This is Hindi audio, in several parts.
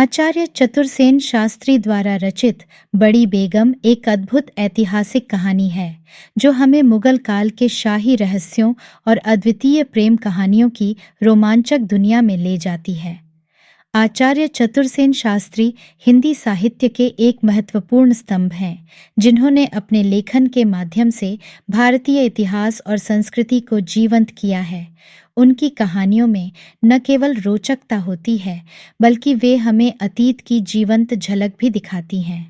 आचार्य चतुरसेन शास्त्री द्वारा रचित बड़ी बेगम एक अद्भुत ऐतिहासिक कहानी है जो हमें मुगल काल के शाही रहस्यों और अद्वितीय प्रेम कहानियों की रोमांचक दुनिया में ले जाती है। आचार्य चतुरसेन शास्त्री हिंदी साहित्य के एक महत्वपूर्ण स्तंभ हैं, जिन्होंने अपने लेखन के माध्यम से भारतीय इतिहास और संस्कृति को जीवंत किया है। उनकी कहानियों में न केवल रोचकता होती है, बल्कि वे हमें अतीत की जीवंत झलक भी दिखाती हैं।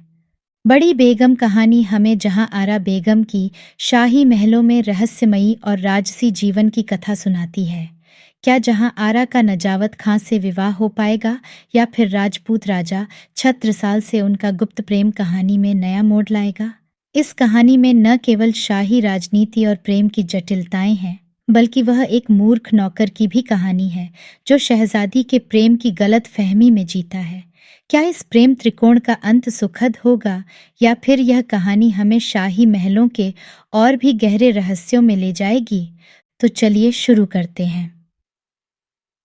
बड़ी बेगम कहानी हमें जहां आरा बेगम की शाही महलों में रहस्यमयी और राजसी जीवन की कथा सुनाती है। क्या जहां आरा का नजावत खां से विवाह हो पाएगा, या फिर राजपूत राजा छत्रसाल से उनका गुप्त प्रेम कहानी में नया मोड़ लाएगा? इस कहानी में न केवल शाही राजनीति और प्रेम की जटिलताएं हैं, बल्कि वह एक मूर्ख नौकर की भी कहानी है जो शहजादी के प्रेम की गलत फहमी में जीता है। क्या इस प्रेम त्रिकोण का अंत सुखद होगा, या फिर यह कहानी हमें शाही महलों के और भी गहरे रहस्यों में ले जाएगी? तो चलिए शुरू करते हैं।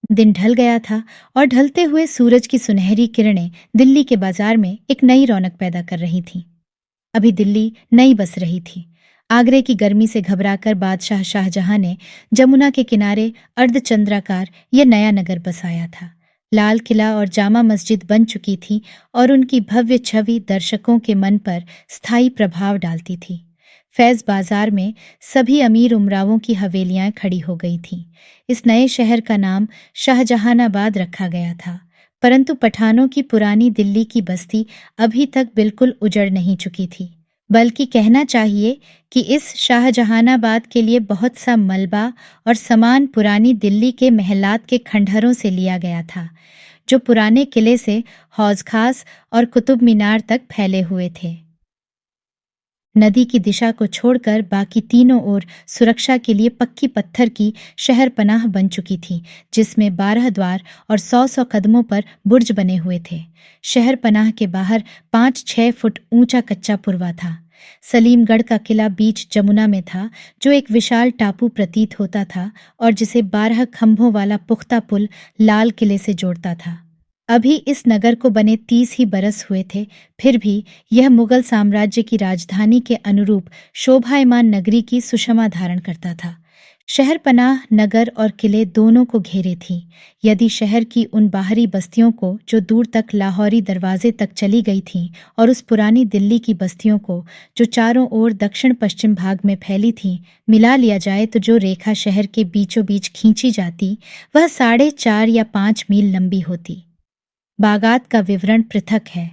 दिन ढल गया था और ढलते हुए सूरज की सुनहरी किरणें दिल्ली के बाजार में एक नई रौनक पैदा कर रही थीं। अभी दिल्ली नई बस रही थी। आगरे की गर्मी से घबराकर बादशाह शाहजहां ने जमुना के किनारे अर्धचंद्राकार यह नया नगर बसाया था। लाल किला और जामा मस्जिद बन चुकी थी और उनकी भव्य छवि दर्शकों के मन पर स्थायी प्रभाव डालती थी। फैज बाजार में सभी अमीर उमरावों की हवेलियां खड़ी हो गई थीं। इस नए शहर का नाम शाहजहानाबाद रखा गया था, परंतु पठानों की पुरानी दिल्ली की बस्ती अभी तक बिल्कुल उजड़ नहीं चुकी थी, बल्कि कहना चाहिए कि इस शाहजहानाबाद के लिए बहुत सा मलबा और सामान पुरानी दिल्ली के महलात के खंडहरों से लिया गया था, जो पुराने किले से हौज खास और कुतुब मीनार तक फैले हुए थे। नदी की दिशा को छोड़कर बाकी तीनों ओर सुरक्षा के लिए पक्की पत्थर की शहर पनाह बन चुकी थी, जिसमें 12 द्वार और 100 कदमों पर बुर्ज बने हुए थे। शहर पनाह के बाहर 5-6 फुट ऊंचा कच्चा पुरवा था। सलीमगढ़ का किला बीच जमुना में था, जो एक विशाल टापू प्रतीत होता था और जिसे 12 खंभों वाला पुख्ता पुल लाल किले से जोड़ता था। अभी इस नगर को बने 30 ही बरस हुए थे, फिर भी यह मुगल साम्राज्य की राजधानी के अनुरूप शोभायमान नगरी की सुषमा धारण करता था। शहर पनाह नगर और किले दोनों को घेरे थी। यदि शहर की उन बाहरी बस्तियों को, जो दूर तक लाहौरी दरवाजे तक चली गई थीं, और उस पुरानी दिल्ली की बस्तियों को, जो चारों ओर दक्षिण पश्चिम भाग में फैली थीं, मिला लिया जाए तो जो रेखा शहर के बीचों बीच खींची जाती, वह 4.5 या 5 मील लंबी होती। बागात का विवरण पृथक है,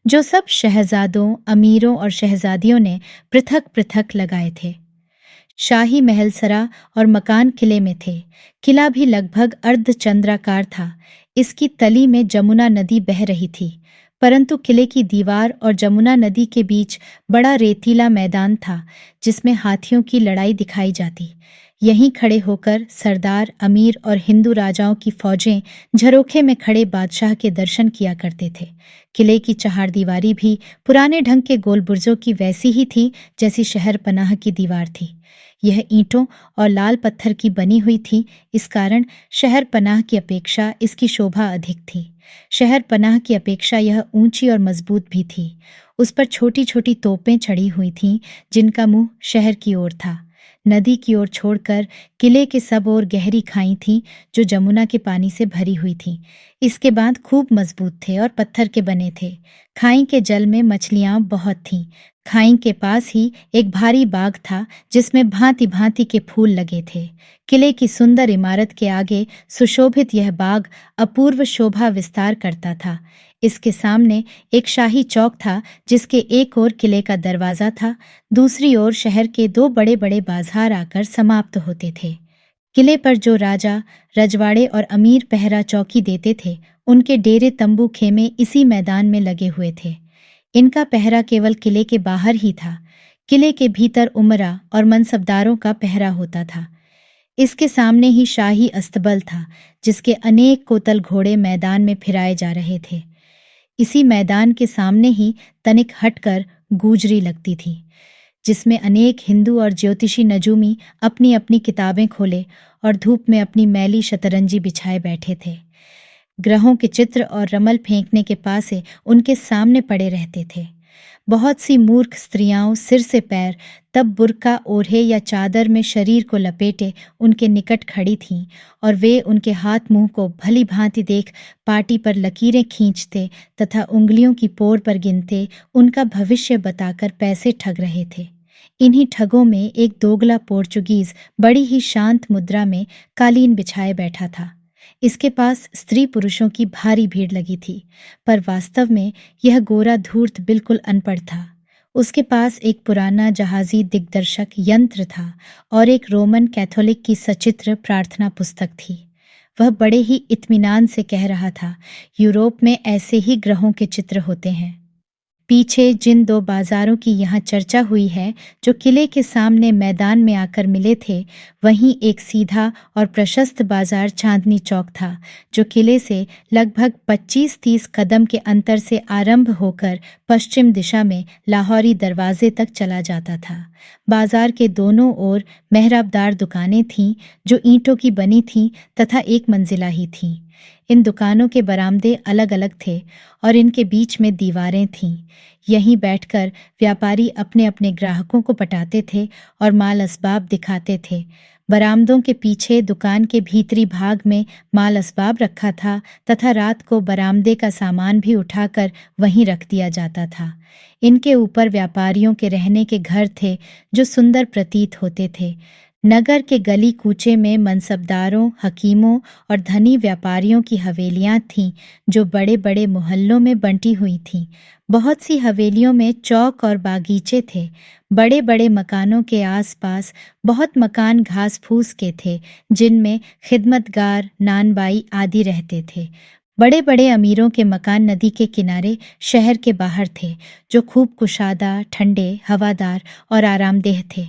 जो सब शहजादों, अमीरों और शहजादियों ने पृथक पृथक लगाए थे। शाही महलसरा और मकान किले में थे। किला भी लगभग अर्धचंद्राकार था। इसकी तली में जमुना नदी बह रही थी, परंतु किले की दीवार और जमुना नदी के बीच बड़ा रेतीला मैदान था, जिसमें हाथियों की लड़ाई दिखाई जाती। यहीं खड़े होकर सरदार, अमीर और हिंदू राजाओं की फौजें झरोखे में खड़े बादशाह के दर्शन किया करते थे। किले की चहारदीवारी भी पुराने ढंग के गोल बुर्जों की वैसी ही थी जैसी शहर पनाह की दीवार थी। यह ईंटों और लाल पत्थर की बनी हुई थी, इस कारण शहर पनाह की अपेक्षा इसकी शोभा अधिक थी। शहर पनाह की अपेक्षा यह ऊंची और मजबूत भी थी। उस पर छोटी छोटी तोपें चढ़ी हुई थीं, जिनका मुंह शहर की ओर था। नदी की ओर छोड़कर किले के सब ओर गहरी खाई थी, जो जमुना के पानी से भरी हुई थी। इसके बांध खूब मजबूत थे और पत्थर के बने थे। खाई के जल में मछलियां बहुत थीं। खाई के पास ही एक भारी बाग था, जिसमें भांति भांति के फूल लगे थे। किले की सुंदर इमारत के आगे सुशोभित यह बाग अपूर्व शोभा विस्तार करता था। इसके सामने एक शाही चौक था, जिसके एक ओर किले का दरवाजा था, दूसरी ओर शहर के 2 बड़े बड़े बाजार आकर समाप्त होते थे। किले पर जो राजा, रजवाड़े और अमीर पहरा चौकी देते थे, उनके डेरे तंबू खेमे इसी मैदान में लगे हुए थे। इनका पहरा केवल किले के बाहर ही था। किले के भीतर उमरा और मनसबदारों का पहरा होता था। इसके सामने ही शाही अस्तबल था, जिसके अनेक कोतल घोड़े मैदान में फिराए जा रहे थे। इसी मैदान के सामने ही तनिक हटकर गूजरी लगती थी, जिसमें अनेक हिंदू और ज्योतिषी नजूमी अपनी अपनी किताबें खोले और धूप में अपनी मैली शतरंजी बिछाए बैठे थे। ग्रहों के चित्र और रमल फेंकने के पासे उनके सामने पड़े रहते थे। बहुत सी मूर्ख स्त्रियां सिर से पैर तब बुर्का ओढ़े या चादर में शरीर को लपेटे उनके निकट खड़ी थीं और वे उनके हाथ मुंह को भली भांति देख पाटी पर लकीरें खींचते तथा उंगलियों की पोर पर गिनते उनका भविष्य बताकर पैसे ठग रहे थे। इन्हीं ठगों में एक दोगला पोर्चुगीज बड़ी ही शांत मुद्रा में कालीन बिछाए बैठा था। इसके पास स्त्री पुरुषों की भारी भीड़ लगी थी, पर वास्तव में यह गोरा धूर्त बिल्कुल अनपढ़ था। उसके पास एक पुराना जहाजी दिग्दर्शक यंत्र था और एक रोमन कैथोलिक की सचित्र प्रार्थना पुस्तक थी। वह बड़े ही इत्मीनान से कह रहा था, यूरोप में ऐसे ही ग्रहों के चित्र होते हैं। पीछे जिन दो बाजारों की यहाँ चर्चा हुई है, जो किले के सामने मैदान में आकर मिले थे, वहीं एक सीधा और प्रशस्त बाजार चांदनी चौक था, जो किले से लगभग 25-30 कदम के अंतर से आरंभ होकर पश्चिम दिशा में लाहौरी दरवाजे तक चला जाता था। बाजार के दोनों ओर मेहराबदार दुकानें थीं, जो ईंटों की बनी थीं तथा एक मंजिला ही थीं। इन दुकानों के बरामदे अलग अलग थे और इनके बीच में दीवारें थीं। यहीं बैठकर व्यापारी अपने अपने ग्राहकों को पटाते थे और माल असबाब दिखाते थे। बरामदों के पीछे दुकान के भीतरी भाग में माल असबाब रखा था तथा रात को बरामदे का सामान भी उठाकर वहीं रख दिया जाता था। इनके ऊपर व्यापारियों के रहने के घर थे, जो सुंदर प्रतीत होते थे। नगर के गली कूचे में मनसबदारों, हकीमों और धनी व्यापारियों की हवेलियां थीं, जो बड़े बड़े मोहल्लों में बंटी हुई थीं। बहुत सी हवेलियों में चौक और बागीचे थे। बड़े बड़े मकानों के आसपास बहुत मकान घास फूस के थे, जिनमें खिदमतगार, नानबाई आदि रहते थे। बड़े बड़े अमीरों के मकान नदी के किनारे शहर के बाहर थे, जो खूब कुशादा, ठंडे, हवादार और आरामदेह थे।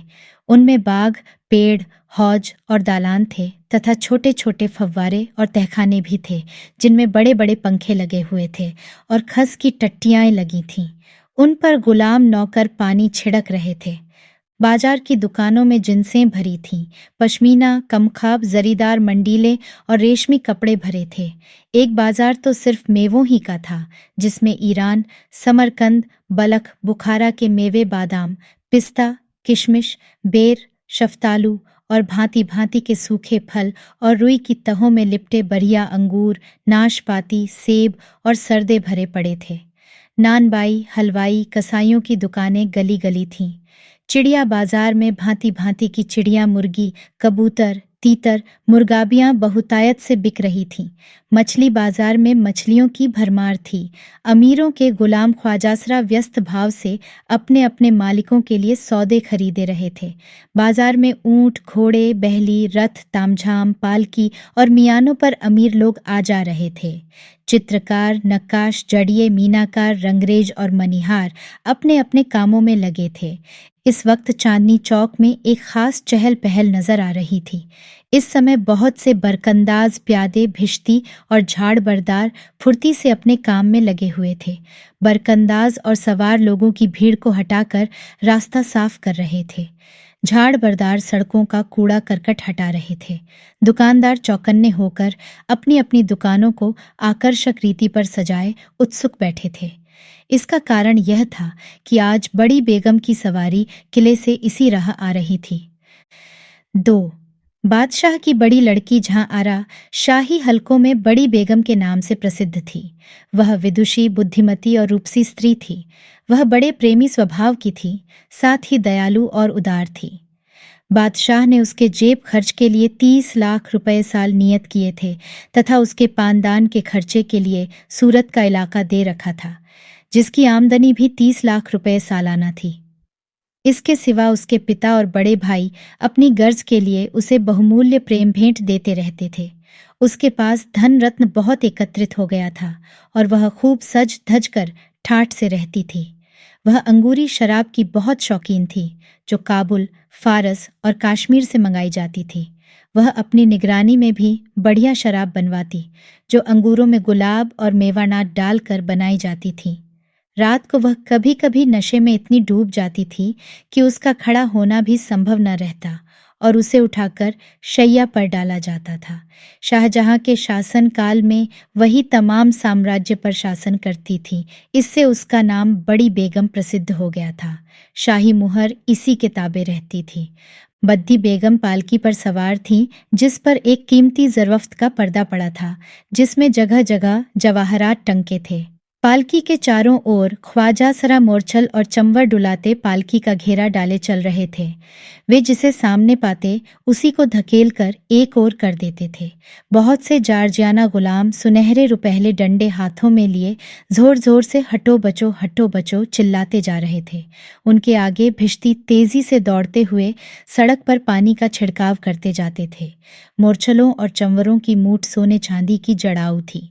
उनमें बाग, पेड़, हौज और दालान थे तथा छोटे छोटे फव्वारे और तहखाने भी थे, जिनमें बड़े बड़े पंखे लगे हुए थे और खस की टट्टियाँ लगी थीं। उन पर गुलाम नौकर पानी छिड़क रहे थे। बाजार की दुकानों में जिन्सें भरी थीं। पश्मीना, कमखाब, जरीदार मंडीले और रेशमी कपड़े भरे थे। एक बाजार तो सिर्फ मेवों ही का था, जिसमें ईरान, समरकंद, बलख, बुखारा के मेवे, बादाम, पिस्ता, किशमिश, बेर, शफ्तालू और भांति भांति के सूखे फल और रुई की तहों में लिपटे बढ़िया अंगूर, नाशपाती, सेब और सरदे भरे पड़े थे। नानबाई, हलवाई, कसाईयों की दुकानें गली गली थीं। चिड़िया बाजार में भांति भांति की चिड़िया, मुर्गी, कबूतर, तीतर, मुर्गाबियां बहुतायत से बिक रही थीं। मछली बाजार में मछलियों की भरमार थी। अमीरों के गुलाम ख्वाजासरा व्यस्त भाव से अपने अपने मालिकों के लिए सौदे खरीदे रहे थे। बाजार में ऊंट, घोड़े, बहली, रथ, तामझाम, पालकी और मियानों पर अमीर लोग आ जा रहे थे। चित्रकार, नक्काश, जड़िए, मीनाकार, रंगरेज और मनिहार अपने अपने कामों में लगे थे। इस वक्त चांदनी चौक में एक खास चहल पहल नजर आ रही थी। इस समय बहुत से बरकंदाज, प्यादे, भिश्ती और झाड़ बरदार फुर्ती से अपने काम में लगे हुए थे। बरकंदाज और सवार लोगों की भीड़ को हटाकर रास्ता साफ कर रहे थे। झाड़ बरदार सड़कों का कूड़ा करकट हटा रहे थे। दुकानदार चौकन्ने होकर अपनी अपनी दुकानों को आकर्षक रीति पर सजाए उत्सुक बैठे थे। इसका कारण यह था कि आज बड़ी बेगम की सवारी किले से इसी राह आ रही थी। 2. बादशाह की बड़ी लड़की जहां आरा शाही हलकों में बड़ी बेगम के नाम से प्रसिद्ध थी। वह विदुषी, बुद्धिमती और रूपसी स्त्री थी। वह बड़े प्रेमी स्वभाव की थी, साथ ही दयालु और उदार थी। बादशाह ने उसके जेब खर्च के लिए 30 लाख रुपए साल नियत किए थे तथा उसके पानदान के खर्चे के लिए सूरत का इलाका दे रखा था, जिसकी आमदनी भी 30 लाख रुपए सालाना थी। इसके सिवा उसके पिता और बड़े भाई अपनी गर्ज के लिए उसे बहुमूल्य प्रेम भेंट देते रहते थे। उसके पास धन रत्न बहुत एकत्रित हो गया था और वह खूब सज धज कर ठाठ से रहती थी। वह अंगूरी शराब की बहुत शौकीन थी, जो काबुल, फारस और कश्मीर से मंगाई जाती थी। वह अपनी निगरानी में भी बढ़िया शराब बनवाती, जो अंगूरों में गुलाब और मेवानाट डालकर बनाई जाती थी। रात को वह कभी कभी नशे में इतनी डूब जाती थी कि उसका खड़ा होना भी संभव न रहता और उसे उठाकर शैया पर डाला जाता था। शाहजहां के शासन काल में वही तमाम साम्राज्य पर शासन करती थी। इससे उसका नाम बड़ी बेगम प्रसिद्ध हो गया था। शाही मुहर इसी के ताबे रहती थी। बद्दी बेगम पालकी पर सवार थीं, जिस पर एक कीमती ज़रफ़्त का पर्दा पड़ा था, जिसमें जगह जगह जवाहरात टंके थे। पालकी के चारों ओर ख्वाजा सरा मोरछल और चंवर डुलाते पालकी का घेरा डाले चल रहे थे। वे जिसे सामने पाते उसी को धकेल कर एक ओर कर देते थे। बहुत से जारजियाना गुलाम सुनहरे रुपहले डंडे हाथों में लिए जोर जोर से हटो बचो चिल्लाते जा रहे थे। उनके आगे भिश्ती तेजी से दौड़ते हुए सड़क पर पानी का छिड़काव करते जाते थे। मोरछलों और चंवरों की मूठ सोने चांदी की जड़ाऊ थी।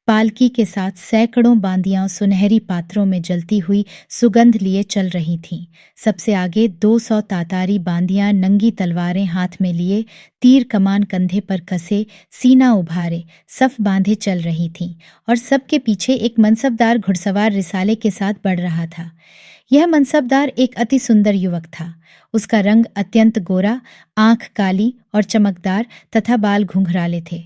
पालकी के साथ सैकड़ों बांदियां सुनहरी पात्रों में जलती हुई सुगंध लिए चल रही थीं। सबसे आगे 200 तातारी बांदियां नंगी तलवारें हाथ में लिए, तीर कमान कंधे पर कसे, सीना उभारे, सफ बांधे चल रही थीं और सबके पीछे एक मनसबदार घुड़सवार रिसाले के साथ बढ़ रहा था। यह मनसबदार एक अति सुंदर युवक था। उसका रंग अत्यंत गोरा, आंख काली और चमकदार तथा बाल घुंघराले थे।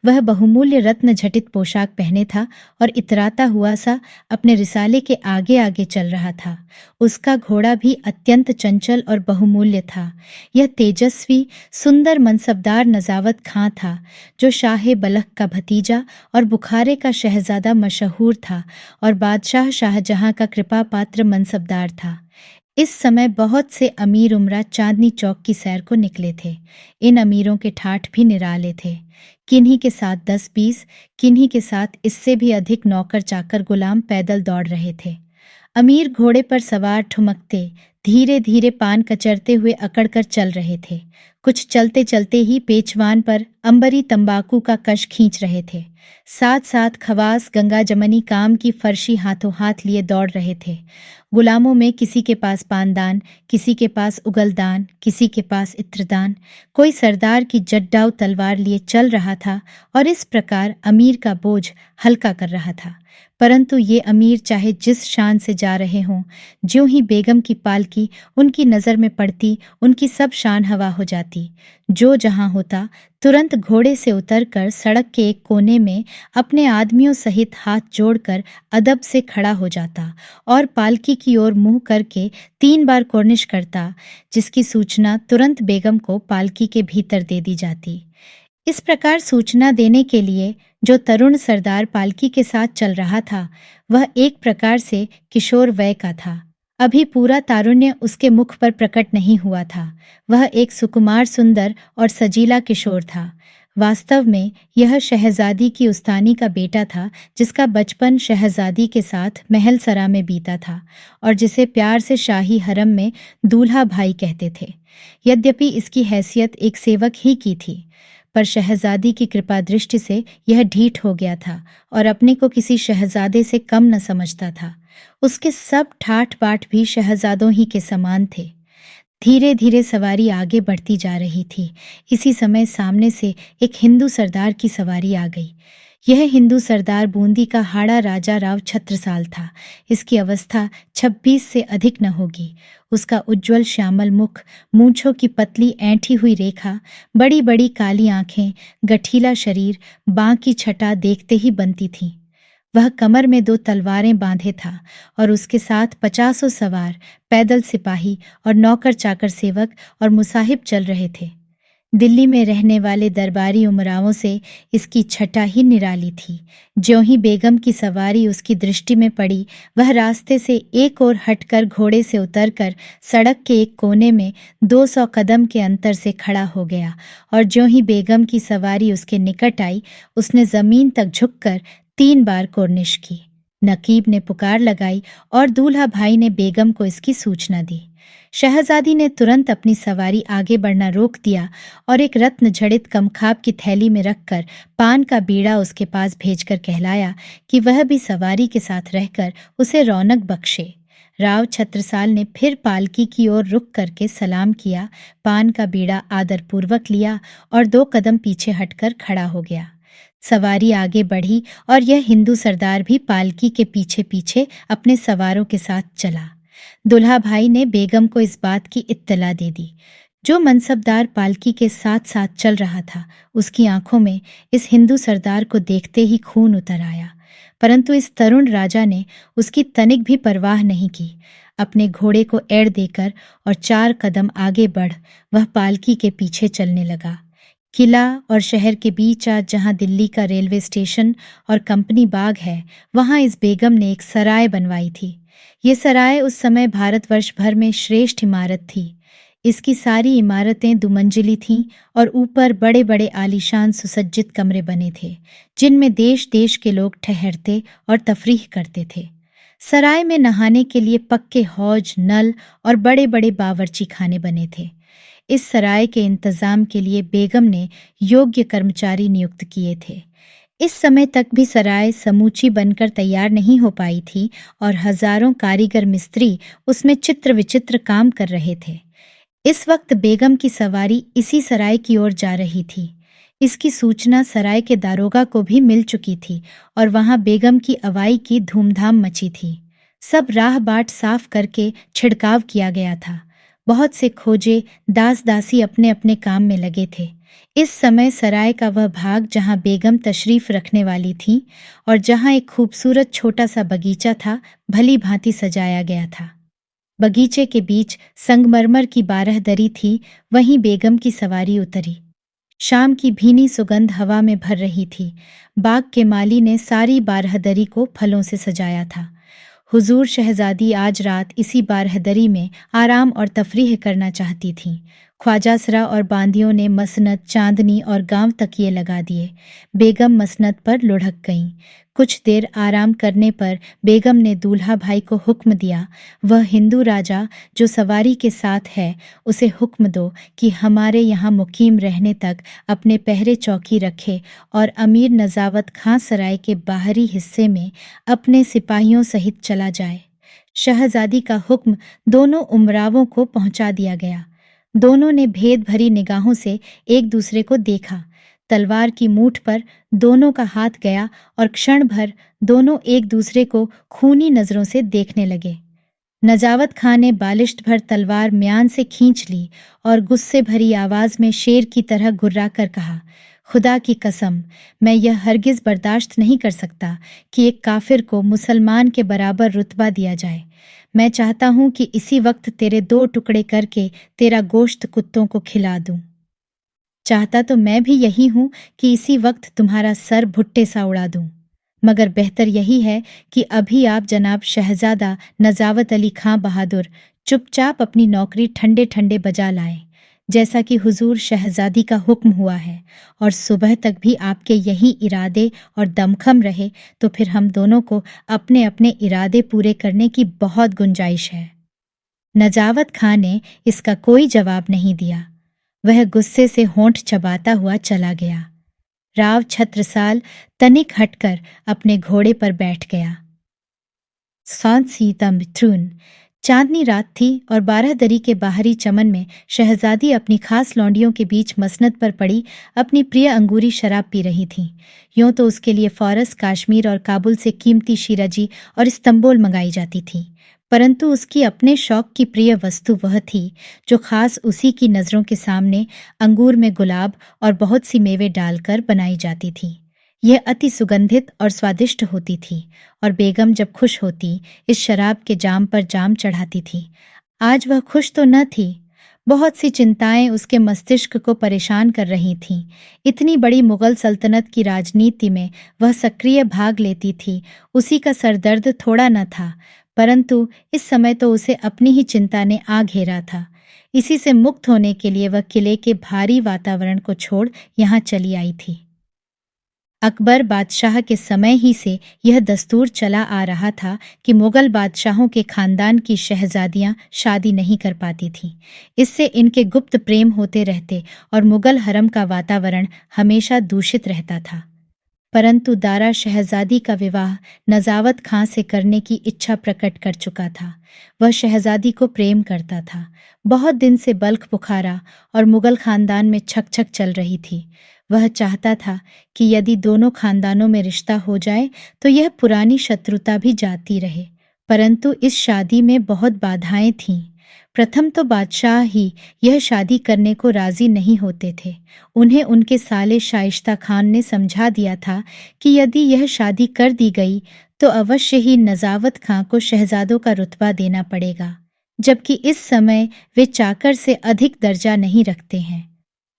वह बहुमूल्य रत्न झटित पोशाक पहने था और इतराता हुआ सा अपने रिसाले के आगे आगे चल रहा था। उसका घोड़ा भी अत्यंत चंचल और बहुमूल्य था। यह तेजस्वी सुंदर मनसबदार नजावत खां था, जो शाह बलख का भतीजा और बुखारे का शहजादा मशहूर था और बादशाह शाहजहां का कृपा पात्र मनसबदार था। इस समय बहुत से अमीर उमरा चांदनी चौक की सैर को निकले थे। इन अमीरों के ठाठ भी निराले थे। किन्हीं के साथ 10-20, किन्हीं के साथ इससे भी अधिक नौकर चाकर गुलाम पैदल दौड़ रहे थे। अमीर घोड़े पर सवार ठुमकते धीरे धीरे पान कचरते हुए अकड़कर चल रहे थे। कुछ चलते चलते ही पेचवान पर अंबरी तंबाकू का कश खींच रहे थे। साथ साथ खवास गंगा जमनी काम की फर्शी हाथों हाथ लिए दौड़ रहे थे। गुलामों में किसी के पास पानदान, किसी के पास उगलदान, किसी के पास इत्रदान, कोई सरदार की जड्डाऊ तलवार लिए चल रहा था और इस प्रकार अमीर का बोझ हल्का कर रहा था। परंतु ये अमीर चाहे जिस शान से जा रहे हों, ज्यों ही बेगम की पालकी उनकी नज़र में पड़ती, उनकी सब शान हवा हो जाती। जो जहां होता तुरंत घोड़े से उतरकर सड़क के एक कोने में अपने आदमियों सहित हाथ जोड़कर अदब से खड़ा हो जाता और पालकी की ओर मुंह करके 3 बार कोर्निश करता, जिसकी सूचना तुरंत बेगम को पालकी के भीतर दे दी जाती। इस प्रकार सूचना देने के लिए जो तरुण सरदार पालकी के साथ चल रहा था, वह एक प्रकार से किशोर वय का था। अभी पूरा तारुण्य उसके मुख पर प्रकट नहीं हुआ था। वह एक सुकुमार सुंदर और सजीला किशोर था। वास्तव में यह शहजादी की उस्तानी का बेटा था, जिसका बचपन शहजादी के साथ महल सरा में बीता था और जिसे प्यार से शाही हरम में दूल्हा भाई कहते थे। यद्यपि इसकी हैसियत एक सेवक ही की थी, पर शहजादी की कृपा दृष्टि से यह ढीठ हो गया था और अपने को किसी शहजादे से कम न समझता था। उसके सब ठाठ बाट भी शहजादों ही के समान थे। धीरे धीरे सवारी आगे बढ़ती जा रही थी। इसी समय सामने से एक हिंदू सरदार की सवारी आ गई। यह हिंदू सरदार बूंदी का हाड़ा राजा राव छत्रसाल था। इसकी अवस्था 26 से अधिक न होगी। उसका उज्ज्वल श्यामल मुख, मूंछों की पतली ऐंठी हुई रेखा, बड़ी बड़ी काली आंखें, गठीला शरीर, बाँ की छटा देखते ही बनती थी। वह कमर में 2 तलवारें बांधे था और उसके साथ 50 सवार, पैदल सिपाही और नौकर चाकर सेवक और मुसाहिब चल रहे थे। दिल्ली में रहने वाले दरबारी उमरावों से इसकी छटा ही निराली थी। ज्यों ही बेगम की सवारी उसकी दृष्टि में पड़ी, वह रास्ते से एक ओर हटकर घोड़े से उतरकर सड़क के एक कोने में 200 कदम के अंतर से खड़ा हो गया और ज्यों ही बेगम की सवारी उसके निकट आई, उसने जमीन तक झुककर 3 बार कोर्निश की। नकीब ने पुकार लगाई और दूल्हा भाई ने बेगम को इसकी सूचना दी। शहजादी ने तुरंत अपनी सवारी आगे बढ़ना रोक दिया और एक रत्न जड़ित कमखाब की थैली में रखकर पान का बीड़ा उसके पास भेजकर कहलाया कि वह भी सवारी के साथ रहकर उसे रौनक बख्शे। राव छत्रसाल ने फिर पालकी की ओर रुख करके सलाम किया, पान का बीड़ा आदरपूर्वक लिया और 2 कदम पीछे हटकर खड़ा हो गया। सवारी आगे बढ़ी और यह हिंदू सरदार भी पालकी के पीछे पीछे अपने सवारों के साथ चला। दुल्हा भाई ने बेगम को इस बात की इत्तला दे दी। जो मनसबदार पालकी के साथ साथ चल रहा था, उसकी आंखों में इस हिंदू सरदार को देखते ही खून उतर आया। परंतु इस तरुण राजा ने उसकी तनिक भी परवाह नहीं की। अपने घोड़े को एड़ देकर और 4 कदम आगे बढ़ वह पालकी के पीछे चलने लगा। किला और शहर के बीच आज जहाँ दिल्ली का रेलवे स्टेशन और कंपनी बाग है, वहाँ इस बेगम ने एक सराय बनवाई थी। ये सराय उस समय भारतवर्ष भर में श्रेष्ठ इमारत थी। इसकी सारी इमारतें दुमंजिली थीं और ऊपर बड़े बड़े आलीशान सुसज्जित कमरे बने थे, जिनमें देश देश के लोग ठहरते और तफरीह करते थे। सराय में नहाने के लिए पक्के हौज, नल और बड़े बड़े बावर्ची खाने बने थे। इस सराय के इंतजाम के लिए बेगम ने योग्य कर्मचारी नियुक्त किए थे। इस समय तक भी सराय समूची बनकर तैयार नहीं हो पाई थी और हजारों कारीगर मिस्त्री उसमें चित्र विचित्र काम कर रहे थे। इस वक्त बेगम की सवारी इसी सराय की ओर जा रही थी। इसकी सूचना सराय के दारोगा को भी मिल चुकी थी और वहां बेगम की अवाई की धूमधाम मची थी। सब राह बाट साफ करके छिड़काव किया गया था। बहुत से खोजे दास दासी अपने अपने काम में लगे थे। इस समय सराय का वह भाग जहां बेगम तशरीफ रखने वाली थी और जहां एक खूबसूरत छोटा सा बगीचा था, भली भांति सजाया गया था। बगीचे के बीच संगमरमर की बारहदरी थी, वहीं बेगम की सवारी उतरी। शाम की भीनी सुगंध हवा में भर रही थी। बाग के माली ने सारी बारहदरी को फलों से सजाया था। हुजूर शहजादी आज रात इसी बारहदरी में आराम और तफरीह करना चाहती थीं। ख्वाजासरा और बांदियों ने मसनद, चांदनी और गांव तकिए लगा दिए। बेगम मसनद पर लुढ़क गईं। कुछ देर आराम करने पर बेगम ने दूल्हा भाई को हुक्म दिया, वह हिंदू राजा जो सवारी के साथ है, उसे हुक्म दो कि हमारे यहाँ मुकीम रहने तक अपने पहरे चौकी रखे और अमीर नजावत खां सराय के बाहरी हिस्से में अपने सिपाहियों सहित चला जाए। शहजादी का हुक्म दोनों उमरावों को पहुंचा दिया गया। दोनों ने भेद भरी निगाहों से एक दूसरे को देखा। तलवार की मूठ पर दोनों का हाथ गया और क्षण भर दोनों एक दूसरे को खूनी नजरों से देखने लगे। नजावत खां ने बालिश्त भर तलवार म्यान से खींच ली और गुस्से भरी आवाज में शेर की तरह गुर्रा कर कहा, खुदा की कसम, मैं यह हरगिज बर्दाश्त नहीं कर सकता कि एक काफिर को मुसलमान के बराबर रुतबा दिया जाए। मैं चाहता हूं कि इसी वक्त तेरे 2 टुकड़े करके तेरा गोश्त कुत्तों को खिला दूं। चाहता तो मैं भी यही हूं कि इसी वक्त तुम्हारा सर भुट्टे सा उड़ा दूं, मगर बेहतर यही है कि अभी आप जनाब शहजादा नजावत अली खां बहादुर चुपचाप अपनी नौकरी ठंडे ठंडे बजा लाएं, जैसा कि हुजूर शहजादी का हुक्म हुआ है, और सुबह तक भी आपके यही इरादे और दमखम रहे तो फिर हम दोनों को अपने अपने इरादे पूरे करने की बहुत गुंजाइश है। नजावत खां ने इसका कोई जवाब नहीं दिया। वह गुस्से से होंठ चबाता हुआ चला गया। राव छत्रसाल तनिक हटकर अपने घोड़े पर बैठ गया। सांत सीता मिथुन। चांदनी रात थी और बारादरी के बाहरी चमन में शहजादी अपनी खास लौंडियों के बीच मसनद पर पड़ी अपनी प्रिय अंगूरी शराब पी रही थी। यूं तो उसके लिए फ़ारस, कश्मीर और काबुल से कीमती शीराजी और इस्तंबुल मंगाई जाती थी, परंतु उसकी अपने शौक की प्रिय वस्तु वह थी जो खास उसी की नज़रों के सामने अंगूर में गुलाब और बहुत सी मेवे डालकर बनाई जाती थी। यह अति सुगंधित और स्वादिष्ट होती थी और बेगम जब खुश होती इस शराब के जाम पर जाम चढ़ाती थी। आज वह खुश तो न थी। बहुत सी चिंताएं उसके मस्तिष्क को परेशान कर रही थीं। इतनी बड़ी मुगल सल्तनत की राजनीति में वह सक्रिय भाग लेती थी, उसी का सरदर्द थोड़ा न था, परंतु इस समय तो उसे अपनी ही चिंता ने आ घेरा था। इसी से मुक्त होने के लिए वह किले के भारी वातावरण को छोड़ यहाँ चली आई थी। अकबर बादशाह के समय ही से यह दस्तूर चला आ रहा था कि मुगल बादशाहों के खानदान की शहजादियां शादी नहीं कर पाती थीं। इससे इनके गुप्त प्रेम होते रहते और मुगल हरम का वातावरण हमेशा दूषित रहता था। परंतु दारा शहजादी का विवाह नजावत खां से करने की इच्छा प्रकट कर चुका था। वह शहजादी को प्रेम करता था। बहुत दिन से बल्ख बुखारा और मुगल खानदान में छक छक चल रही थी। वह चाहता था कि यदि दोनों खानदानों में रिश्ता हो जाए तो यह पुरानी शत्रुता भी जाती रहे, परंतु इस शादी में बहुत बाधाएं थीं। प्रथम तो बादशाह ही यह शादी करने को राजी नहीं होते थे। उन्हें उनके साले शाइस्ता खान ने समझा दिया था कि यदि यह शादी कर दी गई तो अवश्य ही नजावत खां को शहजादों का रुतबा देना पड़ेगा, जबकि इस समय वे चाकर से अधिक दर्जा नहीं रखते हैं।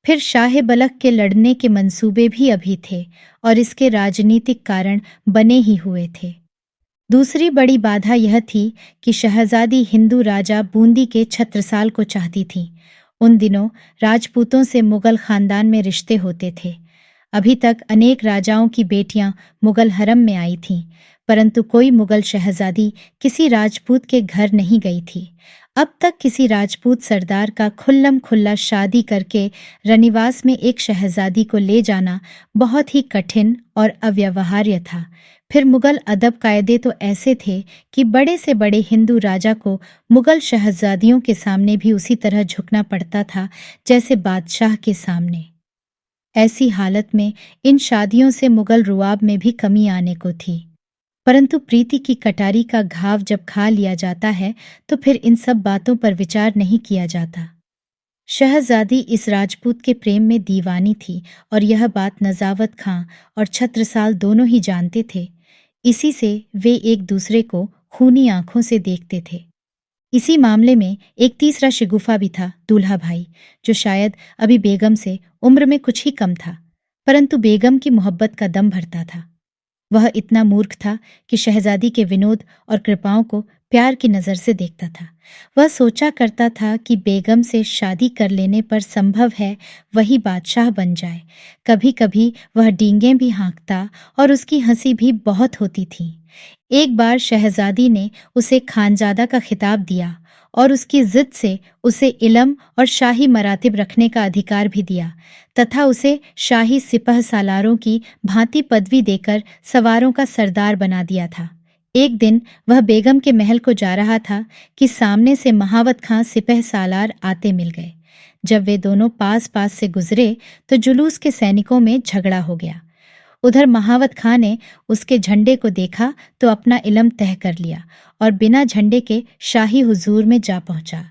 फिर शाह बलख के लड़ने के मंसूबे भी अभी थे और इसके राजनीतिक कारण बने ही हुए थे। दूसरी बड़ी बाधा यह थी कि शहजादी हिंदू राजा बूंदी के छत्रसाल को चाहती थी। उन दिनों राजपूतों से मुगल खानदान में रिश्ते होते थे। अभी तक अनेक राजाओं की बेटियां मुगल हरम में आई थीं, परंतु कोई मुगल शहजादी किसी राजपूत के घर नहीं गई थी। अब तक किसी राजपूत सरदार का खुल्लम खुल्ला शादी करके रनिवास में एक शहजादी को ले जाना बहुत ही कठिन और अव्यवहार्य था। फिर मुगल अदब कायदे तो ऐसे थे कि बड़े से बड़े हिंदू राजा को मुगल शहजादियों के सामने भी उसी तरह झुकना पड़ता था जैसे बादशाह के सामने। ऐसी हालत में इन शादियों से मुगल रुआब में भी कमी आने को थी। परंतु प्रीति की कटारी का घाव जब खा लिया जाता है तो फिर इन सब बातों पर विचार नहीं किया जाता। शहजादी इस राजपूत के प्रेम में दीवानी थी और यह बात नजावत खां और छत्रसाल दोनों ही जानते थे। इसी से वे एक दूसरे को खूनी आंखों से देखते थे। इसी मामले में एक तीसरा शिगुफा भी था, दूल्हा भाई, जो शायद अभी बेगम से उम्र में कुछ ही कम था, परंतु बेगम की मोहब्बत का दम भरता था। वह इतना मूर्ख था कि शहजादी के विनोद और कृपाओं को प्यार की नज़र से देखता था। वह सोचा करता था कि बेगम से शादी कर लेने पर संभव है वही बादशाह बन जाए। कभी कभी वह डींगें भी हाँकता और उसकी हंसी भी बहुत होती थी। एक बार शहजादी ने उसे खानजादा का खिताब दिया और उसकी जिद से उसे इलम और शाही मरातिब रखने का अधिकार भी दिया तथा उसे शाही सिपह सालारों की भांति पदवी देकर सवारों का सरदार बना दिया था। एक दिन वह बेगम के महल को जा रहा था कि सामने से महावत खां सिपह सालार आते मिल गए। जब वे दोनों पास पास से गुजरे तो जुलूस के सैनिकों में झगड़ा हो गया। उधर महावत खां ने उसके झंडे को देखा तो अपना इलम तह कर लिया और बिना झंडे के शाही हुजूर में जा पहुंचा।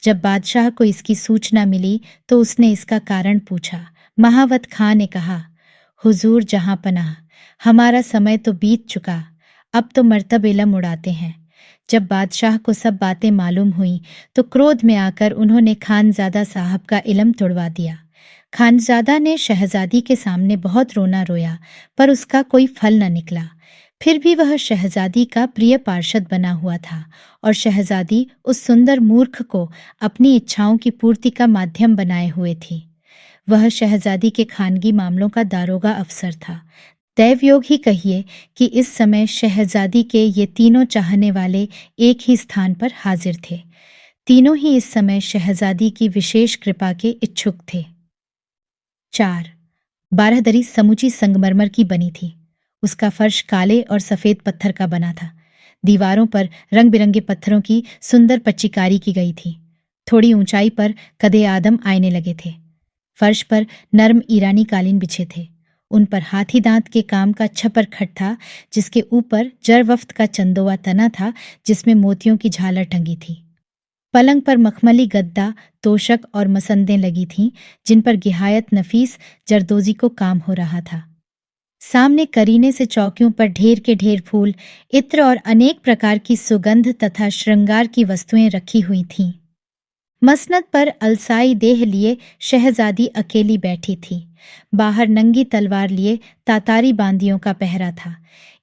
जब बादशाह को इसकी सूचना मिली तो उसने इसका कारण पूछा। महावत खां ने कहा, हुजूर जहां पनाह, हमारा समय तो बीत चुका, अब तो मर्तब इलम उड़ाते हैं। जब बादशाह को सब बातें मालूम हुई तो क्रोध में आकर उन्होंने खानजादा साहब का इलम तुड़वा दिया। खानजादा ने शहजादी के सामने बहुत रोना रोया, पर उसका कोई फल न निकला। फिर भी वह शहजादी का प्रिय पार्षद बना हुआ था और शहजादी उस सुंदर मूर्ख को अपनी इच्छाओं की पूर्ति का माध्यम बनाए हुए थी। वह शहजादी के खानगी मामलों का दारोगा अफसर था। दैवयोग ही कहिए कि इस समय शहजादी के ये तीनों चाहने वाले एक ही स्थान पर हाजिर थे। तीनों ही इस समय शहजादी की विशेष कृपा के इच्छुक थे। 4. बारहदरी समूची संगमरमर की बनी थी। उसका फर्श काले और सफेद पत्थर का बना था। दीवारों पर रंग बिरंगे पत्थरों की सुंदर पच्चीकारी की गई थी। थोड़ी ऊंचाई पर कदे आदम आईने लगे थे। फर्श पर नर्म ईरानी कालीन बिछे थे। उन पर हाथी दांत के काम का छपर खट था, जिसके ऊपर जरवफ्त का चंदोवा तना था जिसमें मोतियों की झालर टंगी थी। पलंग पर मखमली गद्दा, तोशक और मसंदें लगी थीं, जिन पर गिहायत नफीस जरदोजी को काम हो रहा था। सामने करीने से चौकियों पर ढेर के ढेर फूल, इत्र और अनेक प्रकार की सुगंध तथा श्रृंगार की वस्तुएं रखी हुई थीं। मसनद पर अलसाई देह लिए शहजादी अकेली बैठी थी। बाहर नंगी तलवार लिए तातारी बांदियों का पहरा था।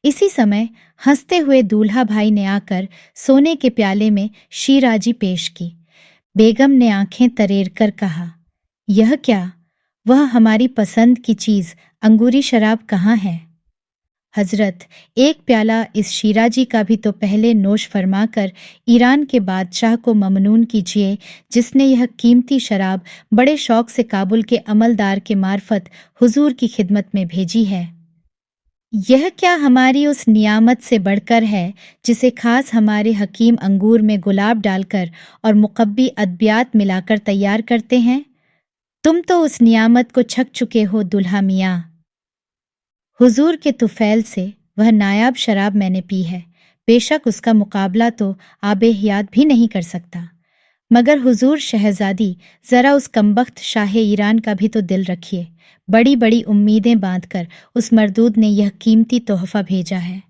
इसी समय हंसते हुए दूल्हा भाई ने आकर सोने के प्याले में शीराजी पेश की। बेगम ने आंखें तरेर कर कहा, यह क्या? वह हमारी पसंद की चीज अंगूरी शराब कहाँ है? हजरत, एक प्याला इस शीराजी का भी तो पहले नोश फरमाकर ईरान के बादशाह को ममनून कीजिए, जिसने यह कीमती शराब बड़े शौक से काबुल के अमलदार के मार्फत हुजूर की खिदमत में भेजी है। यह क्या हमारी उस नियामत से बढ़कर है जिसे खास हमारे हकीम अंगूर में गुलाब डालकर और मुकब्बी अद्बियात मिलाकर तैयार करते हैं? तुम तो उस नियामत को छक चुके हो दुल्हा मियाँ। हुजूर के तुफैल से वह नायाब शराब मैंने पी है, बेशक उसका मुकाबला तो आबे हयात भी नहीं कर सकता। मगर हुजूर शहजादी, जरा उस कमबख्त शाह ईरान का भी तो दिल रखिए। बड़ी बड़ी उम्मीदें बांधकर उस मरदूद ने यह कीमती तोहफा भेजा है।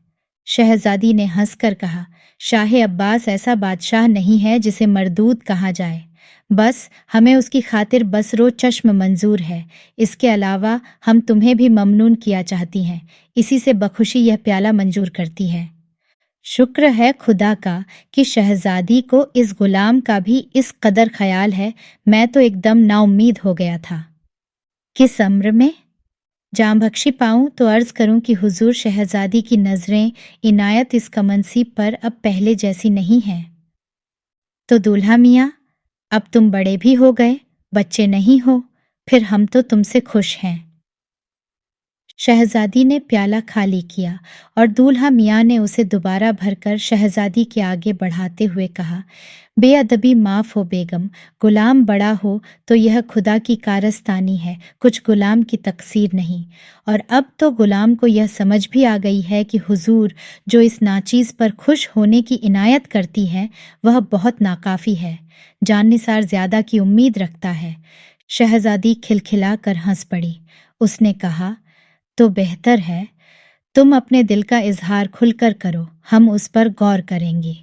शहजादी ने हंसकर कहा, शाह अब्बास ऐसा बादशाह नहीं है जिसे मरदूद कहा जाए। बस हमें उसकी खातिर बसरो चश्म मंजूर है। इसके अलावा हम तुम्हें भी ममनून किया चाहती हैं। इसी से बखुशी यह प्याला मंजूर करती है। शुक्र है खुदा का कि शहजादी को इस गुलाम का भी इस कदर ख्याल है। मैं तो एकदम नाउम्मीद हो गया था। किस अम्र में जाँ बख्शी पाऊं तो अर्ज करूं कि हुजूर शहजादी की नजरें इनायत इस कमनसीब पर अब पहले जैसी नहीं हैं। तो दूल्हा मियाँ, अब तुम बड़े भी हो गए, बच्चे नहीं हो, फिर हम तो तुमसे खुश हैं। शहजादी ने प्याला खाली किया और दूल्हा मियाँ ने उसे दोबारा भरकर शहजादी के आगे बढ़ाते हुए कहा, बेअदबी माफ हो बेगम, गुलाम बड़ा हो तो यह खुदा की कारस्तानी है, कुछ गुलाम की तकसीर नहीं। और अब तो गुलाम को यह समझ भी आ गई है कि हुजूर जो इस नाचीज पर खुश होने की इनायत करती है वह बहुत नाकाफी है, जाननिसार ज्यादा की उम्मीद रखता है। शहजादी खिलखिला कर हंस पड़ी। उसने कहा, तो बेहतर है तुम अपने दिल का इजहार खुलकर करो, हम उस पर गौर करेंगे।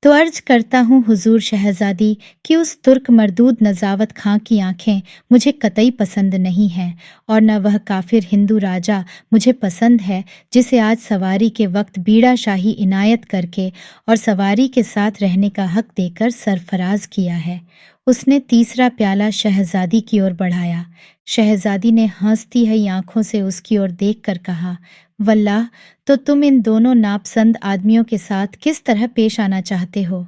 तो अर्ज करता हूँ हुजूर शहजादी कि उस तुर्क मरदूद नजावत खां की आंखें मुझे कतई पसंद नहीं हैं, और न वह काफिर हिंदू राजा मुझे पसंद है जिसे आज सवारी के वक्त बीड़ा शाही इनायत करके और सवारी के साथ रहने का हक देकर सरफराज किया है। उसने तीसरा प्याला शहजादी की ओर बढ़ाया। शहजादी ने हंसती हुई आंखों से उसकी ओर देखकर कहा, वल्लाह, तो तुम इन दोनों नापसंद आदमियों के साथ किस तरह पेश आना चाहते हो?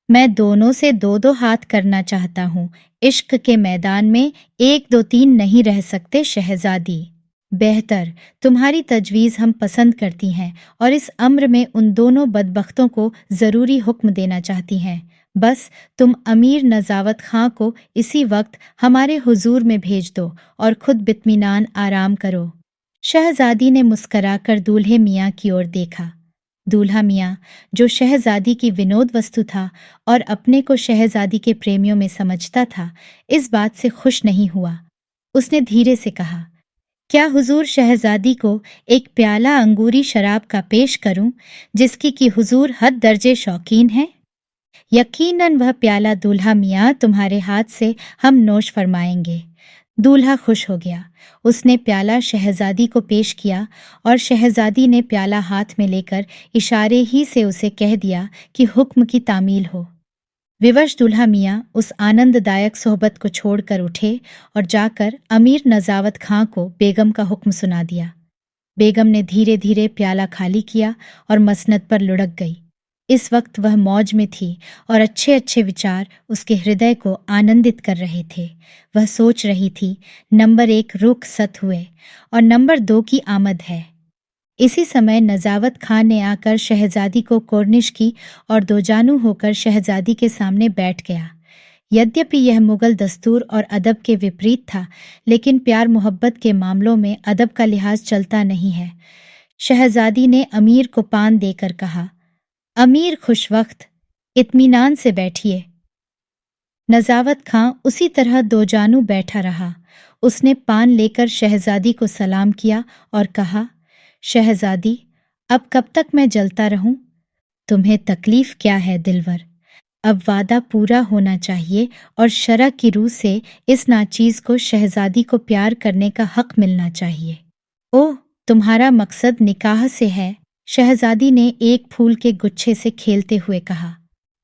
मैं दोनों से दो दो हाथ करना चाहता हूँ। इश्क के मैदान में एक दो तीन नहीं रह सकते शहजादी। बेहतर, तुम्हारी तजवीज़ हम पसंद करती हैं और इस अम्र में उन दोनों बदबख्तों को ज़रूरी हुक्म देना चाहती हैं। बस तुम अमीर नजावत खां को इसी वक्त हमारे हुजूर में भेज दो और खुद बित्मीनान आराम करो। शहजादी ने मुस्कराकर दूल्हे मियाँ की ओर देखा। दूल्हा मियाँ, जो शहजादी की विनोद वस्तु था और अपने को शहजादी के प्रेमियों में समझता था, इस बात से खुश नहीं हुआ। उसने धीरे से कहा, क्या हुजूर शहजादी को एक प्याला अंगूरी शराब का पेश करूं जिसकी कि हुजूर हद दर्जे शौकीन हैं? यकीनन वह प्याला दूल्हा मियाँ तुम्हारे हाथ से हम नोश फरमाएंगे। दूल्हा खुश हो गया। उसने प्याला शहजादी को पेश किया और शहजादी ने प्याला हाथ में लेकर इशारे ही से उसे कह दिया कि हुक्म की तामील हो। विवश दूल्हा मियाँ उस आनंददायक सोहबत को छोड़कर उठे और जाकर अमीर नजावत खां को बेगम का हुक्म सुना दिया। बेगम ने धीरे धीरे प्याला खाली किया और मसनद पर लुढ़क गई। इस वक्त वह मौज में थी और अच्छे अच्छे विचार उसके हृदय को आनंदित कर रहे थे। वह सोच रही थी, नंबर 1 रुख सत हुए और नंबर 2 की आमद है। इसी समय नजावत खान ने आकर शहजादी को कोर्निश की और दो जानू होकर शहजादी के सामने बैठ गया। यद्यपि यह मुगल दस्तूर और अदब के विपरीत था, लेकिन प्यार मोहब्बत के मामलों में अदब का लिहाज चलता नहीं है। शहजादी ने अमीर को पान देकर कहा, अमीर खुश वक्त, इत्मीनान से बैठिए। नजावत खां उसी तरह दो जानू बैठा रहा। उसने पान लेकर शहजादी को सलाम किया और कहा, शहजादी, अब कब तक मैं जलता रहूं? तुम्हें तकलीफ क्या है दिलवर? अब वादा पूरा होना चाहिए और शरअ की रूह से इस नाचीज को शहजादी को प्यार करने का हक मिलना चाहिए। ओह, तुम्हारा मकसद निकाह से है? शहजादी ने एक फूल के गुच्छे से खेलते हुए कहा।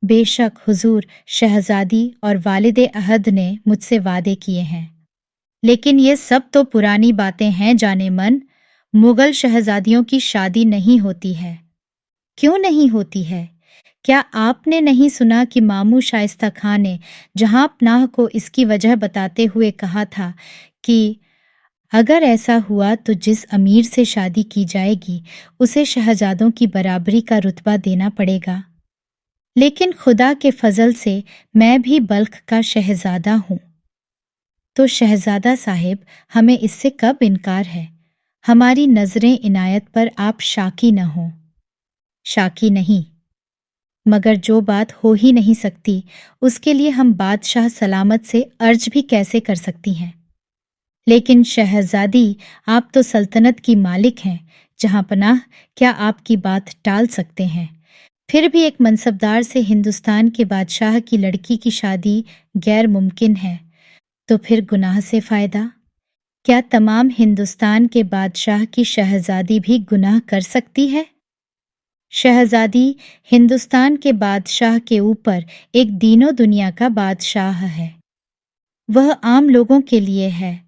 बेशक हुजूर, शहजादी और वालिद अहद ने मुझसे वादे किए हैं। लेकिन ये सब तो पुरानी बातें हैं जाने मन। मुगल शहजादियों की शादी नहीं होती है। क्यों नहीं होती है? क्या आपने नहीं सुना कि मामू शाइस्ता खां ने जहां पनाह को इसकी वजह बताते हुए कहा था कि अगर ऐसा हुआ तो जिस अमीर से शादी की जाएगी उसे शहजादों की बराबरी का रुतबा देना पड़ेगा। लेकिन खुदा के फजल से मैं भी बल्ख का शहजादा हूं। तो शहजादा साहिब, हमें इससे कब इनकार है? हमारी नजरें इनायत पर आप शाकी न हो। शाकी नहीं, मगर जो बात हो ही नहीं सकती, उसके लिए हम बादशाह सलामत से अर्ज भी कैसे कर सकती हैं? लेकिन शहज़ादी, आप तो सल्तनत की मालिक हैं, जहां पनाह, क्या आपकी बात टाल सकते हैं? फिर भी एक मनसबदार से हिंदुस्तान के बादशाह की लड़की की शादी गैर मुमकिन है, तो फिर गुनाह से फायदा? क्या तमाम हिंदुस्तान के बादशाह की शहज़ादी भी गुनाह कर सकती है? शहज़ादी, हिंदुस्तान के बादशाह के ऊपर एक दीनो दुनिया का बादशाह है। वह आम लोगों के लिए है।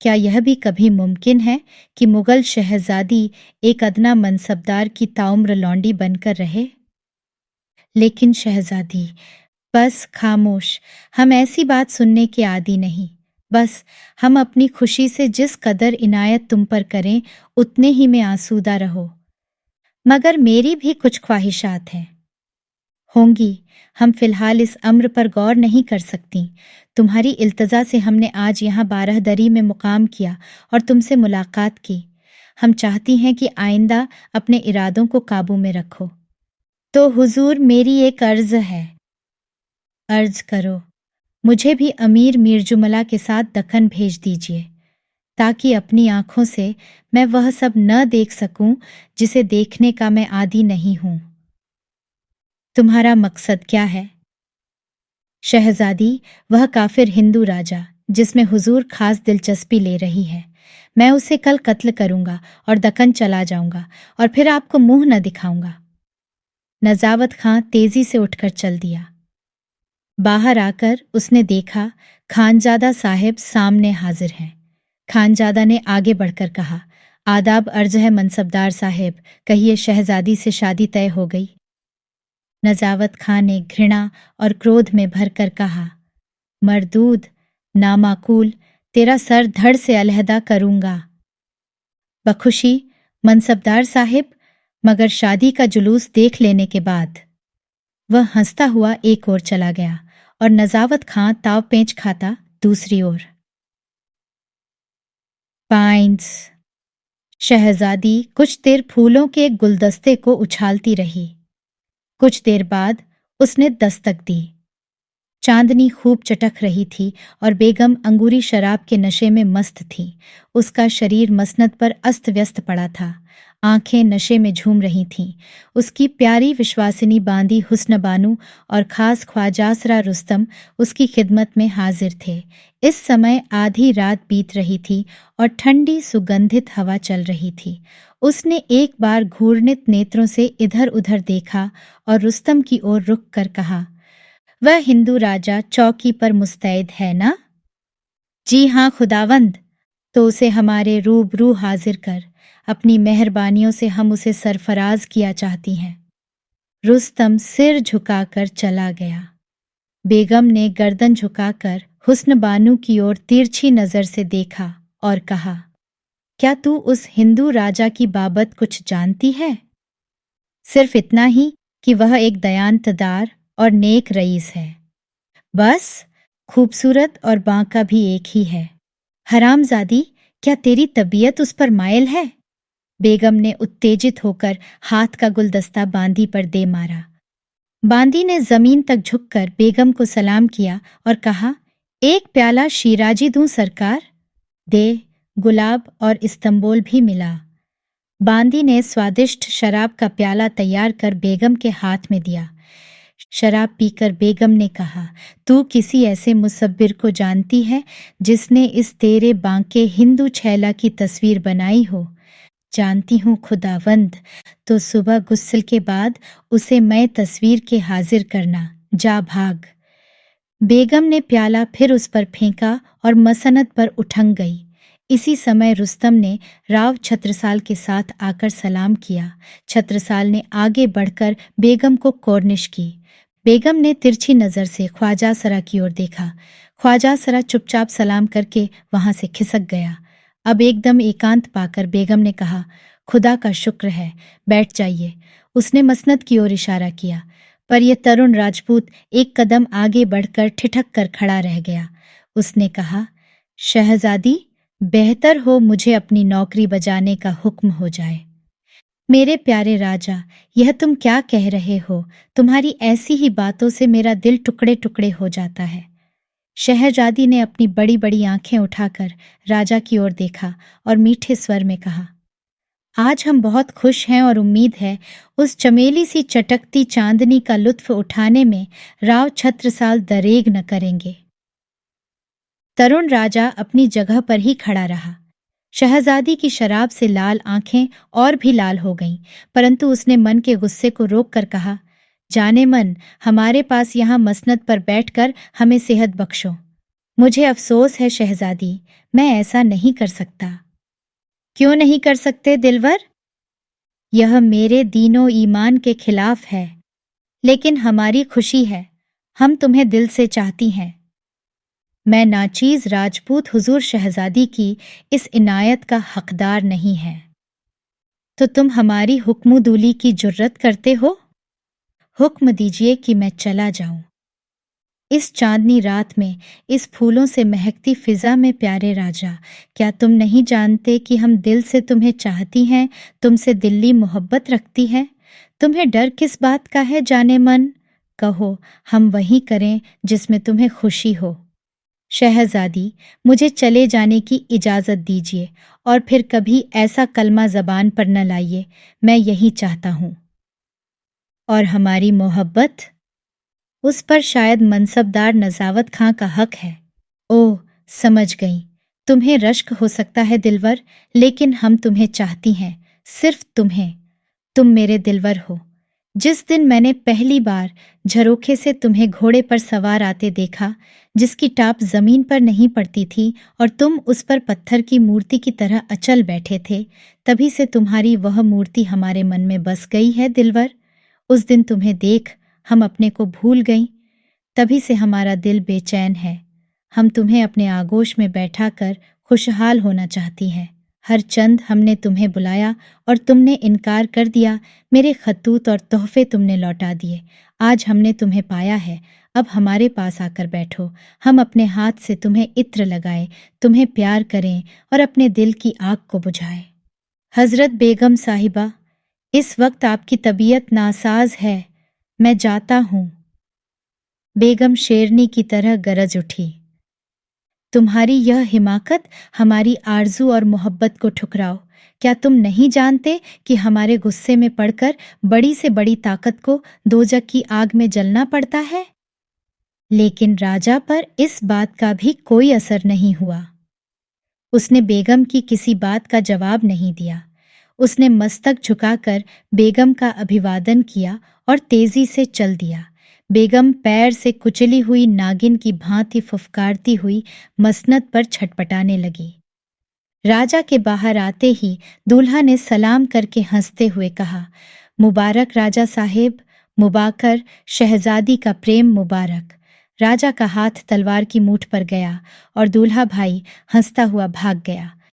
क्या यह भी कभी मुमकिन है कि मुगल शहज़ादी एक अदना मनसबदार की ताउम्र लौंडी बनकर रहे? लेकिन शहज़ादी, बस खामोश, हम ऐसी बात सुनने के आदी नहीं। बस हम अपनी खुशी से जिस कदर इनायत तुम पर करें, उतने ही में आसूदा रहो। मगर मेरी भी कुछ ख्वाहिशात हैं। होंगी, हम फिलहाल इस अम्र पर गौर नहीं कर सकती। तुम्हारी इल्तजा से हमने आज यहाँ बारहदरी में मुकाम किया और तुमसे मुलाकात की। हम चाहती हैं कि आइंदा अपने इरादों को काबू में रखो। तो हुजूर, मेरी एक अर्ज है। अर्ज करो। मुझे भी अमीर मीरजुमला के साथ दक्कन भेज दीजिए, ताकि अपनी आंखों से मैं वह सब न देख सकूं जिसे देखने का मैं आदी नहीं हूं। तुम्हारा मकसद क्या है? शहजादी, वह काफिर हिंदू राजा जिसमें हुजूर खास दिलचस्पी ले रही है। मैं उसे कल कत्ल करूंगा और दक्कन चला जाऊंगा और फिर आपको मुंह न दिखाऊंगा। नजावत खां तेजी से उठकर चल दिया। बाहर आकर उसने देखा, खानजादा साहिब सामने हाजिर हैं। खानजादा ने आगे बढ़कर कहा, आदाब अर्ज है मनसबदार साहिब, कहिए शहजादी से शादी तय हो गई? नजावत खां ने घृणा और क्रोध में भरकर कहा, मरदूद, नामाकूल, तेरा सर धड़ से अलहदा करूंगा। बखुशी, मनसबदार साहिब, मगर शादी का जुलूस देख लेने के बाद। वह हंसता हुआ एक ओर चला गया और नजावत खां ताव पेंच खाता दूसरी ओर। पाइंस। शहजादी कुछ देर फूलों के एक गुलदस्ते को उछालती रही। कुछ देर बाद उसने दस्तक दी। चांदनी खूब चटक रही थी और बेगम अंगूरी शराब के नशे में मस्त थी। उसका शरीर मसनद पर अस्त व्यस्त पड़ा था। आंखें नशे में झूम रही थीं। उसकी प्यारी विश्वासिनी बांदी हुस्न बानू और खास ख्वाजासरा रुस्तम उसकी खिदमत में हाजिर थे। इस समय आधी रात बीत रही थी और ठंडी सुगंधित हवा चल रही थी। उसने एक बार घूर्णित नेत्रों से इधर उधर देखा और रुस्तम की ओर रुक कर कहा, वह हिंदू राजा चौकी पर मुस्तैद है ना? जी हाँ खुदावंद। तो उसे हमारे रूबरू हाजिर कर। अपनी मेहरबानियों से हम उसे सरफराज किया चाहती हैं। रुस्तम सिर झुकाकर चला गया। बेगम ने गर्दन झुकाकर हुस्न बानू की ओर तिरछी नजर से देखा और कहा, क्या तू उस हिंदू राजा की बाबत कुछ जानती है? सिर्फ इतना ही कि वह एक दयानतदार और नेक रईस है। बस, खूबसूरत और बांका भी एक ही है। हरामजादी, क्या तेरी तबीयत उस पर मायल है? बेगम ने उत्तेजित होकर हाथ का गुलदस्ता बांदी पर दे मारा। बांदी ने जमीन तक झुककर बेगम को सलाम किया और कहा, एक प्याला शीराजी दूं सरकार? दे, गुलाब और इस्तंबुल भी मिला। बांदी ने स्वादिष्ट शराब का प्याला तैयार कर बेगम के हाथ में दिया। शराब पीकर बेगम ने कहा, तू किसी ऐसे मुसब्बिर को जानती है जिसने इस तेरे बांके हिंदू छैला की तस्वीर बनाई हो? जानती हूँ खुदावंद। तो सुबह गुस्ल के बाद उसे मैं तस्वीर के हाजिर करना। जा भाग। बेगम ने प्याला फिर उस पर फेंका और मसनद पर उठंग गई। इसी समय रुस्तम ने राव छत्रसाल के साथ आकर सलाम किया। छत्रसाल ने आगे बढ़कर बेगम को कोर्निश की। बेगम ने तिरछी नजर से ख्वाजा सरा की ओर देखा। ख्वाजा सरा चुपचाप सलाम करके वहां से खिसक गया। अब एकदम एकांत पाकर बेगम ने कहा, खुदा का शुक्र है, बैठ जाइए। उसने मसनद की ओर इशारा किया, पर यह तरुण राजपूत एक कदम आगे बढ़कर ठिठक कर खड़ा रह गया। उसने कहा, शहजादी, बेहतर हो मुझे अपनी नौकरी बजाने का हुक्म हो जाए। मेरे प्यारे राजा, यह तुम क्या कह रहे हो? तुम्हारी ऐसी ही बातों से मेरा दिल टुकड़े टुकड़े हो जाता है। शहजादी ने अपनी बड़ी बड़ी आंखें उठाकर राजा की ओर देखा और मीठे स्वर में कहा, आज हम बहुत खुश हैं और उम्मीद है उस चमेली सी चटकती चांदनी का लुत्फ उठाने में राव छत्रसाल दरेग न करेंगे। तरुण राजा अपनी जगह पर ही खड़ा रहा। शहजादी की शराब से लाल आंखें और भी लाल हो गईं, परंतु उसने मन के गुस्से को रोककर कहा, जाने मन, हमारे पास यहाँ मसनद पर बैठकर हमें सेहत बख्शो। मुझे अफसोस है शहजादी, मैं ऐसा नहीं कर सकता। क्यों नहीं कर सकते दिलवर? यह मेरे दीनो ईमान के खिलाफ है, लेकिन हमारी खुशी है, हम तुम्हें दिल से चाहती हैं। मैं नाचीज राजपूत हुजूर शहजादी की इस इनायत का हकदार नहीं है, तो तुम हमारी हुक्मदूली की जुर्रत करते हो? हुक्म दीजिए कि मैं चला जाऊं। इस चांदनी रात में, इस फूलों से महकती फिजा में प्यारे राजा, क्या तुम नहीं जानते कि हम दिल से तुम्हें चाहती हैं, तुमसे दिल्ली मोहब्बत रखती है? तुम्हें डर किस बात का है जाने मन? कहो, हम वही करें जिसमें तुम्हें खुशी हो। शहजादी, मुझे चले जाने की इजाज़त दीजिए और फिर कभी ऐसा कलमा ज़बान पर न लाइए, मैं यही चाहता हूँ। और हमारी मोहब्बत? उस पर शायद मनसबदार नज़ावत खां का हक है। ओह, समझ गई, तुम्हें रश्क हो सकता है दिलवर, लेकिन हम तुम्हें चाहती हैं, सिर्फ तुम्हें। तुम मेरे दिलवर हो। जिस दिन मैंने पहली बार झरोखे से तुम्हें घोड़े पर सवार आते देखा, जिसकी टाप जमीन पर नहीं पड़ती थी और तुम उस पर पत्थर की मूर्ति की तरह अचल बैठे थे, तभी से तुम्हारी वह मूर्ति हमारे मन में बस गई है दिलवर। उस दिन तुम्हें देख हम अपने को भूल गईं, तभी से हमारा दिल बेचैन है। हम तुम्हें अपने आगोश में बैठा कर खुशहाल होना चाहती हैं। हर चंद हमने तुम्हें बुलाया और तुमने इनकार कर दिया। मेरे खतूत और तोहफे तुमने लौटा दिए। आज हमने तुम्हें पाया है, अब हमारे पास आकर बैठो। हम अपने हाथ से तुम्हें इत्र लगाएं, तुम्हें प्यार करें और अपने दिल की आग को बुझाएं। हजरत बेगम साहिबा, इस वक्त आपकी तबीयत नासाज है, मैं जाता हूँ। बेगम शेरनी की तरह गरज उठी, तुम्हारी यह हिमाकत हमारी आरजू और मोहब्बत को ठुकराओ। क्या तुम नहीं जानते कि हमारे गुस्से में पड़कर बड़ी से बड़ी ताकत को दोजख की आग में जलना पड़ता है? लेकिन राजा पर इस बात का भी कोई असर नहीं हुआ। उसने बेगम की किसी बात का जवाब नहीं दिया। उसने मस्तक झुकाकर बेगम का अभिवादन किया और तेजी से चल दिया। बेगम पैर से कुचली हुई नागिन की भांति फुफकारती हुई मसनद पर छटपटाने लगी। राजा के बाहर आते ही दूल्हा ने सलाम करके हंसते हुए कहा, मुबारक राजा साहेब, मुबाकर, शहजादी का प्रेम मुबारक। राजा का हाथ तलवार की मूठ पर गया और दूल्हा भाई हंसता हुआ भाग गया।